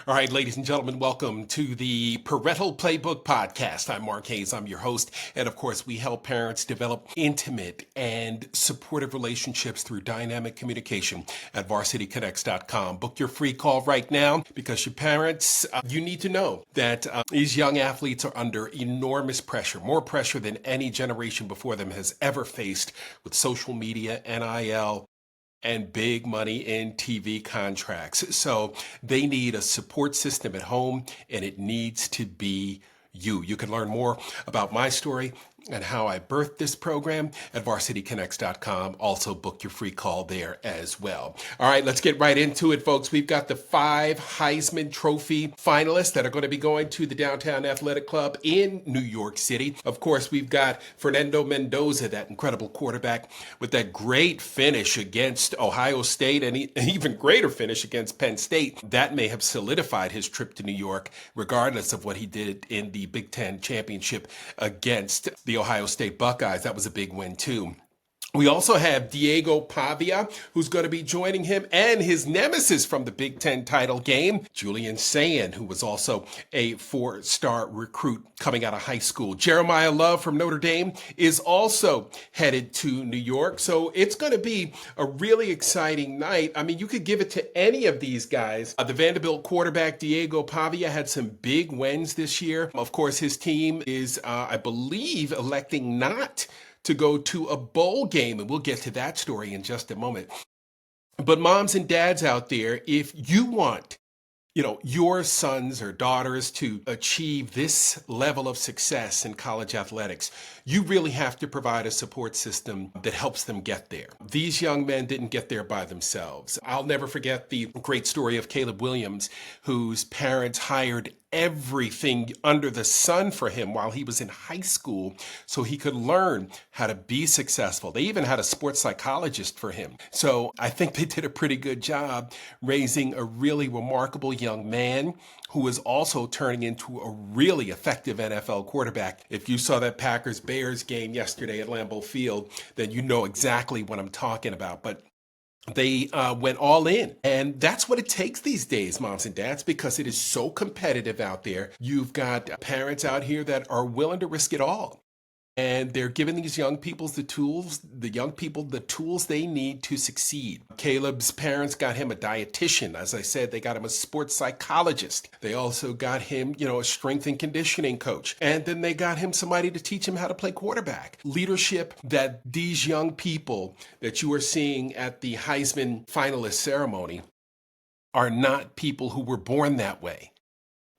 All right, ladies and gentlemen, welcome to the Parental Playbook podcast. I'm Mark Hayes. I'm your host. And of course, we help parents develop intimate and supportive relationships through dynamic communication at varsityconnects.com. Book your free call right now because your parents, you need to know that these young athletes are under enormous pressure, more pressure than any generation before them has ever faced with social media, NIL, and big money in TV contracts. So they need a support system at home, and it needs to be you. You can learn more about my story and how I birthed this program at varsityconnects.com. Also book your free call there as well. All right, let's get right into it, folks. We've got the 5 Heisman Trophy finalists that are going to be going to the Downtown Athletic Club in New York City. Of course, we've got Fernando Mendoza, that incredible quarterback with that great finish against Ohio State and an even greater finish against Penn State. That may have solidified his trip to New York, regardless of what he did in the Big Ten championship against the Ohio State Buckeyes. That was a big win too. We also have Diego Pavia, who's going to be joining him, and his nemesis from the Big Ten title game, Julian Sayin, who was also a 4-star recruit coming out of high school. Jeremiah Love from Notre Dame is also headed to New York. So it's going to be a really exciting night. I mean, you could give it to any of these guys. The Vanderbilt quarterback, Diego Pavia, had some big wins this year. Of course, his team is, I believe, electing not to go to a bowl game, and we'll get to that story in just a moment. But moms and dads out there, if you want your sons or daughters to achieve this level of success in college athletics, you really have to provide a support system that helps them get there. These young men didn't get there by themselves. I'll never forget the great story of Caleb Williams, whose parents hired everything under the sun for him while he was in high school so he could learn how to be successful. They even had a sports psychologist for him. So I think they did a pretty good job raising a really remarkable young man who is also turning into a really effective NFL quarterback. If you saw that Packers-Bears game yesterday at Lambeau Field, then you know exactly what I'm talking about. But they went all in. And that's what it takes these days, moms and dads, because it is so competitive out there. You've got parents out here that are willing to risk it all. And they're giving these young people the tools they need to succeed. Caleb's parents got him a dietitian. As I said, they got him a sports psychologist. They also got him, a strength and conditioning coach. And then they got him somebody to teach him how to play quarterback. Leadership that these young people that you are seeing at the Heisman finalist ceremony are not people who were born that way.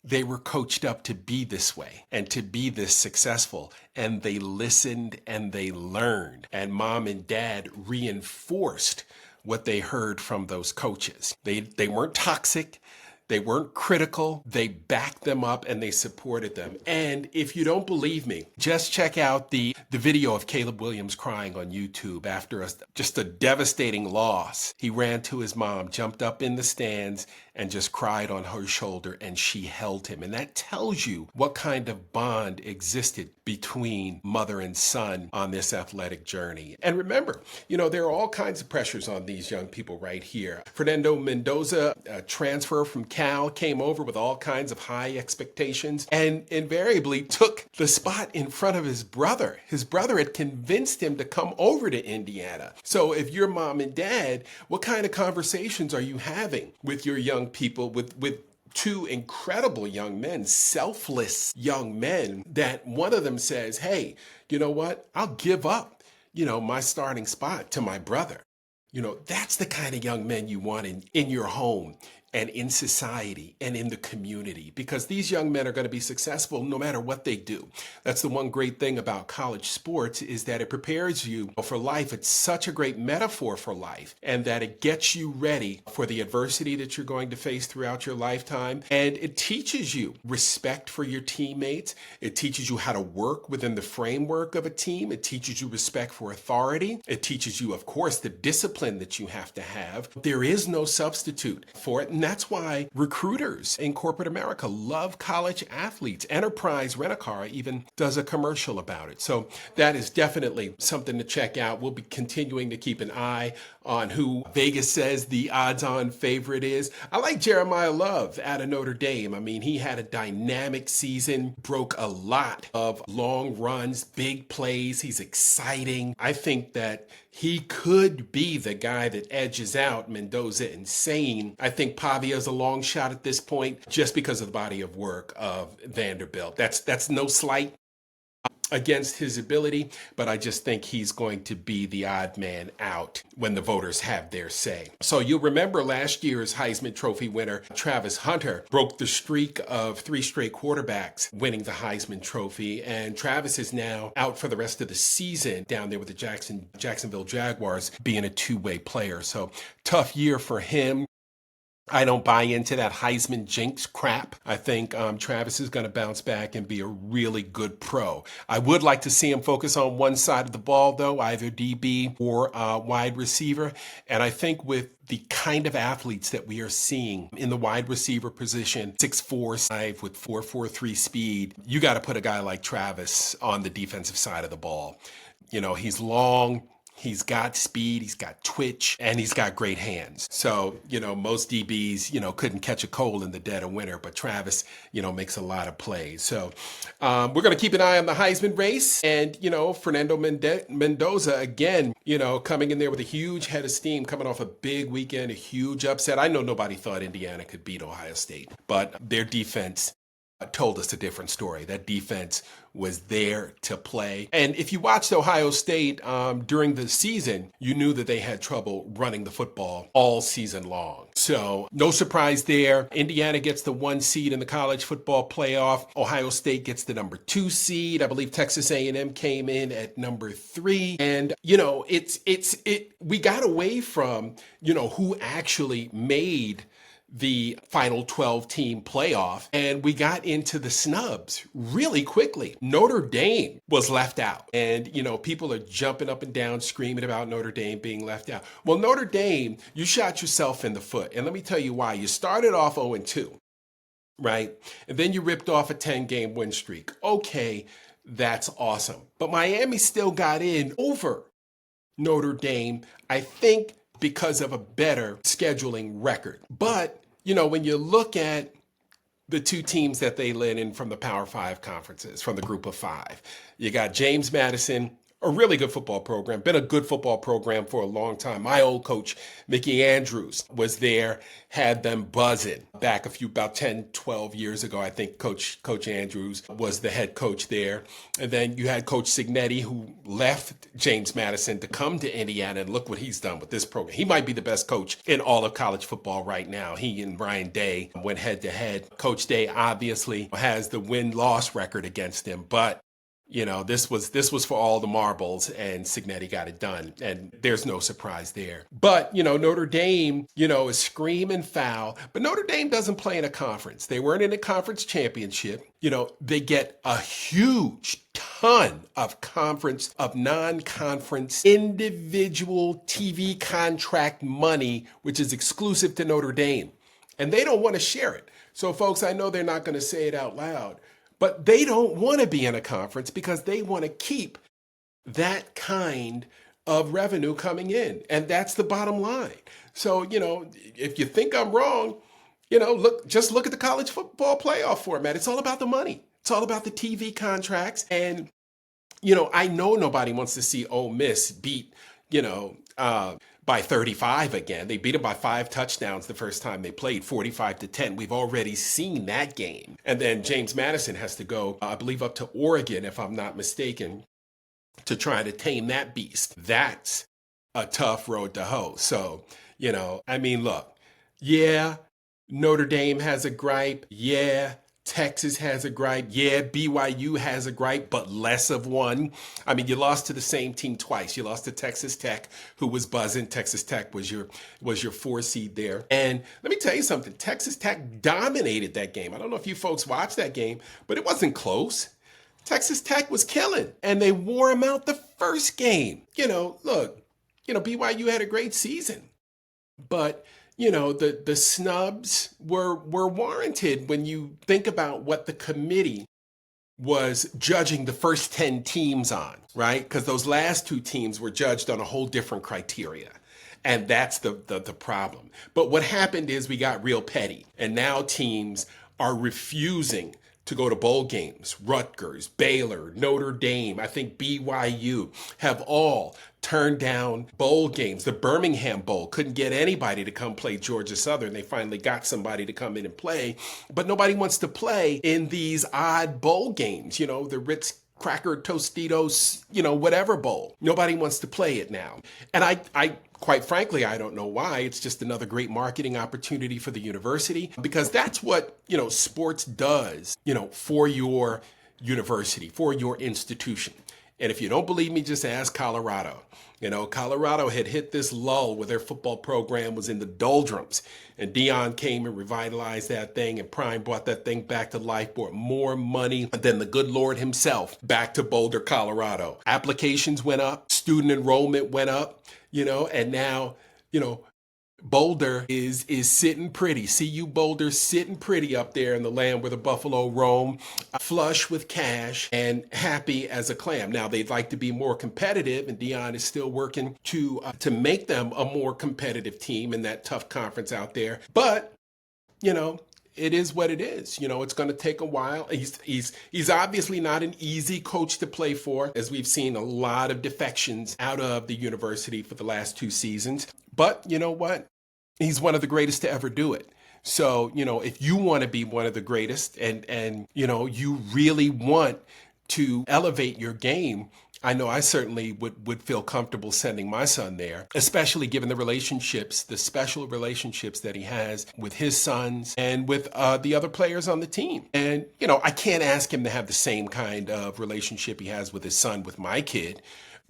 They were coached up to be this way and to be this successful. And they listened and they learned. And mom and dad reinforced what they heard from those coaches. They weren't toxic. They weren't critical. They backed them up and they supported them. And if you don't believe me, just check out the video of Caleb Williams crying on YouTube after just a devastating loss. He ran to his mom, jumped up in the stands, and just cried on her shoulder, and she held him. And that tells you what kind of bond existed between mother and son on this athletic journey. And remember, there are all kinds of pressures on these young people right here. Fernando Mendoza, a transfer from Cal, came over with all kinds of high expectations and invariably took the spot in front of his brother. His brother had convinced him to come over to Indiana. So if you're mom and dad, what kind of conversations are you having with your young people, with 2 incredible young men, selfless young men, that one of them says, hey, you know what? I'll give up, my starting spot to my brother. That's the kind of young men you want in your home and in society and in the community, because these young men are going to be successful no matter what they do. That's the one great thing about college sports, is that it prepares you for life. It's such a great metaphor for life, and that it gets you ready for the adversity that you're going to face throughout your lifetime. And it teaches you respect for your teammates. It teaches you how to work within the framework of a team. It teaches you respect for authority. It teaches you, of course, the discipline that you have to have. There is no substitute for it. And that's why recruiters in corporate America love college athletes. Enterprise Rent-A-Car even does a commercial about it. So that is definitely something to check out. We'll be continuing to keep an eye on who Vegas says the odds-on favorite is. I like Jeremiah Love out of Notre Dame. I mean, he had a dynamic season, broke a lot of long runs, big plays. He's exciting. I think that he could be the guy that edges out Mendoza and Sane. I think Pavia's a long shot at this point just because of the body of work of Vanderbilt. That's no slight against his ability, but I just think he's going to be the odd man out when the voters have their say. So you'll remember last year's Heisman Trophy winner, Travis Hunter, broke the streak of 3 straight quarterbacks winning the Heisman Trophy, and Travis is now out for the rest of the season down there with the Jacksonville Jaguars, being a two-way player. So tough year for him. I don't buy into that Heisman jinx crap. I think Travis is going to bounce back and be a really good pro. I would like to see him focus on one side of the ball, though, either DB or wide receiver. And I think with the kind of athletes that we are seeing in the wide receiver position, 6'4" with 4.43 speed, you got to put a guy like Travis on the defensive side of the ball. You know, he's long. He's got speed, he's got twitch, and he's got great hands. So, most DBs, couldn't catch a cold in the dead of winter, but Travis, makes a lot of plays. So we're going to keep an eye on the Heisman race. And, Fernando Mendoza, again, coming in there with a huge head of steam, coming off a big weekend, a huge upset. I know nobody thought Indiana could beat Ohio State, but their defense told us a different story. That defense was there to play. And if you watched Ohio State during the season, you knew that they had trouble running the football all season long. So no surprise there. Indiana gets the 1 seed in the college football playoff. Ohio State gets the number 2 seed. I believe Texas A&M came in at number 3. And, we got away from, who actually made the final 12-team playoff, and we got into the snubs really quickly. Notre Dame was left out, and people are jumping up and down screaming about Notre Dame being left out. Well, Notre Dame, you shot yourself in the foot, and let me tell you why. You started off 0-2, right? And then you ripped off a 10-game win streak. Okay, that's awesome. But Miami still got in over Notre Dame, I think, because of a better scheduling record. But when you look at the 2 teams that they led in from the Power 5 conferences, from the group of 5, you got James Madison, a really good football program, been a good football program for a long time. My old coach, Mickey Andrews, was there, had them buzzing back about 10, 12 years ago. I think Coach Andrews was the head coach there. And then you had Coach Cignetti, who left James Madison to come to Indiana, and look what he's done with this program. He might be the best coach in all of college football right now. He and Ryan Day went head to head. Coach Day obviously has the win-loss record against him, but this was for all the marbles, and Cignetti got it done, and there's no surprise there. But, Notre Dame, is screaming foul, but Notre Dame doesn't play in a conference. They weren't in a conference championship. They get a huge ton of non-conference individual TV contract money, which is exclusive to Notre Dame, and they don't want to share it. So, folks, I know they're not going to say it out loud, but they don't want to be in a conference because they want to keep that kind of revenue coming in. And that's the bottom line. So, if you think I'm wrong, just look at the college football playoff format. It's all about the money. It's all about the TV contracts. And, I know nobody wants to see Ole Miss beat, by 35 again. They beat them by 5 touchdowns the first time they played, 45-10. We've already seen that game. And then James Madison has to go, I believe, up to Oregon, if I'm not mistaken, to try to tame that beast. That's a tough road to hoe. So, look, yeah, Notre Dame has a gripe. Yeah, Texas has a gripe. Yeah, BYU has a gripe, but less of one. I mean, you lost to the same team twice. You lost to Texas Tech, who was buzzing. Texas Tech was your 4 seed there. And let me tell you something. Texas Tech dominated that game. I don't know if you folks watched that game, but it wasn't close. Texas Tech was killing, and they wore them out the first game. Look, BYU had a great season, but the snubs were warranted when you think about what the committee was judging the first 10 teams on, right? Because those last two teams were judged on a whole different criteria. And that's the problem. But what happened is we got real petty. And now teams are refusing to go to bowl games. Rutgers, Baylor, Notre Dame, I think BYU have all turned down bowl games. The Birmingham Bowl couldn't get anybody to come play Georgia Southern. They finally got somebody to come in and play, but nobody wants to play in these odd bowl games, the Ritz Cracker Tostitos, whatever bowl. Nobody wants to play it now. And I quite frankly, I don't know why. It's just another great marketing opportunity for the university, because that's what, sports does, for your university, for your institution. And if you don't believe me, just ask Colorado. Colorado had hit this lull where their football program was in the doldrums. And Deion came and revitalized that thing, and Prime brought that thing back to life, brought more money than the good Lord himself back to Boulder, Colorado. Applications went up, student enrollment went up, and now, Boulder is sitting pretty. CU Boulder sitting pretty up there in the land where the buffalo roam, flush with cash and happy as a clam. Now they'd like to be more competitive, and Deion is still working to make them a more competitive team in that tough conference out there. But it is what it is. It's going to take a while. He's obviously not an easy coach to play for, as we've seen a lot of defections out of the university for the last 2 seasons. But you know what? He's one of the greatest to ever do it. So, if you want to be one of the greatest and you really want to elevate your game, I know I certainly would feel comfortable sending my son there, especially given the special relationships that he has with his sons and with the other players on the team. And, I can't ask him to have the same kind of relationship he has with his son with my kid.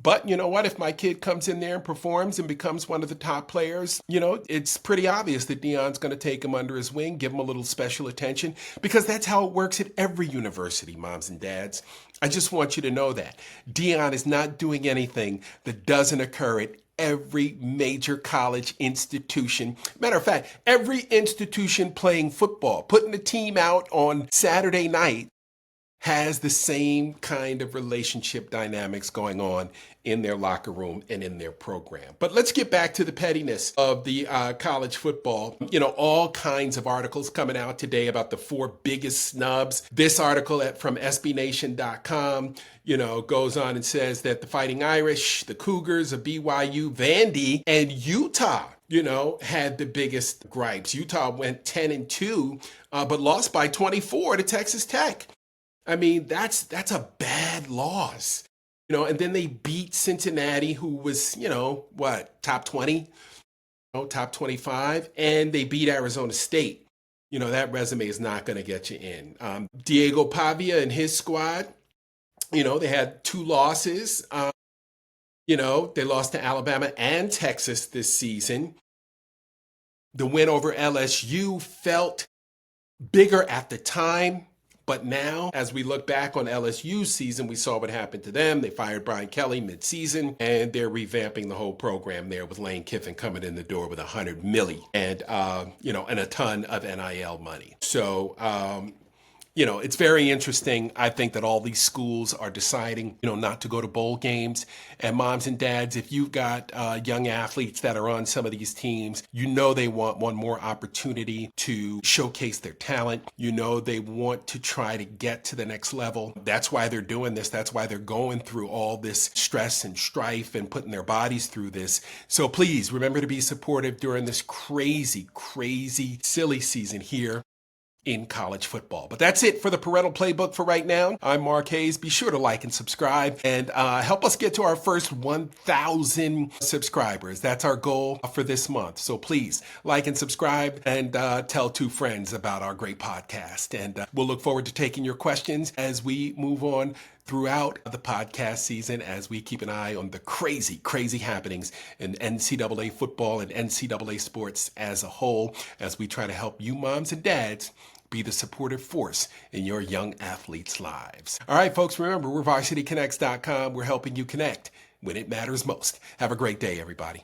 But you know what? If my kid comes in there and performs and becomes one of the top players, it's pretty obvious that Deion's going to take him under his wing, give him a little special attention, because that's how it works at every university, moms and dads. I just want you to know that. Deion is not doing anything that doesn't occur at every major college institution. Matter of fact, every institution playing football, putting the team out on Saturday night, has the same kind of relationship dynamics going on in their locker room and in their program. But let's get back to the pettiness of the college football. All kinds of articles coming out today about the 4 biggest snubs. This article from SBNation.com, goes on and says that the Fighting Irish, the Cougars of BYU, Vandy, and Utah, had the biggest gripes. Utah went 10-2, but lost by 24 to Texas Tech. I mean, that's a bad loss, and then they beat Cincinnati, who was, top 20, top 25, and they beat Arizona State. That resume is not going to get you in. Diego Pavia and his squad, they had 2 losses. They lost to Alabama and Texas this season. The win over LSU felt bigger at the time. But now, as we look back on LSU's season, we saw what happened to them. They fired Brian Kelly mid-season, and they're revamping the whole program there with Lane Kiffin coming in the door with $100 million and a ton of NIL money. So, it's very interesting. I think that all these schools are deciding, not to go to bowl games. And moms and dads, if you've got young athletes that are on some of these teams, they want one more opportunity to showcase their talent. They want to try to get to the next level. That's why they're doing this. That's why they're going through all this stress and strife and putting their bodies through this. So please remember to be supportive during this crazy, crazy, silly season here in college football. But that's it for the Parental Playbook for right now. I'm Mark Hayes. Be sure to like and subscribe and help us get to our first 1,000 subscribers. That's our goal for this month. So please like and subscribe and tell 2 friends about our great podcast. And we'll look forward to taking your questions as we move on throughout the podcast season, as we keep an eye on the crazy, crazy happenings in NCAA football and NCAA sports as a whole, as we try to help you moms and dads be the supportive force in your young athletes' lives. All right, folks, remember, we're varsityconnects.com. We're helping you connect when it matters most. Have a great day, everybody.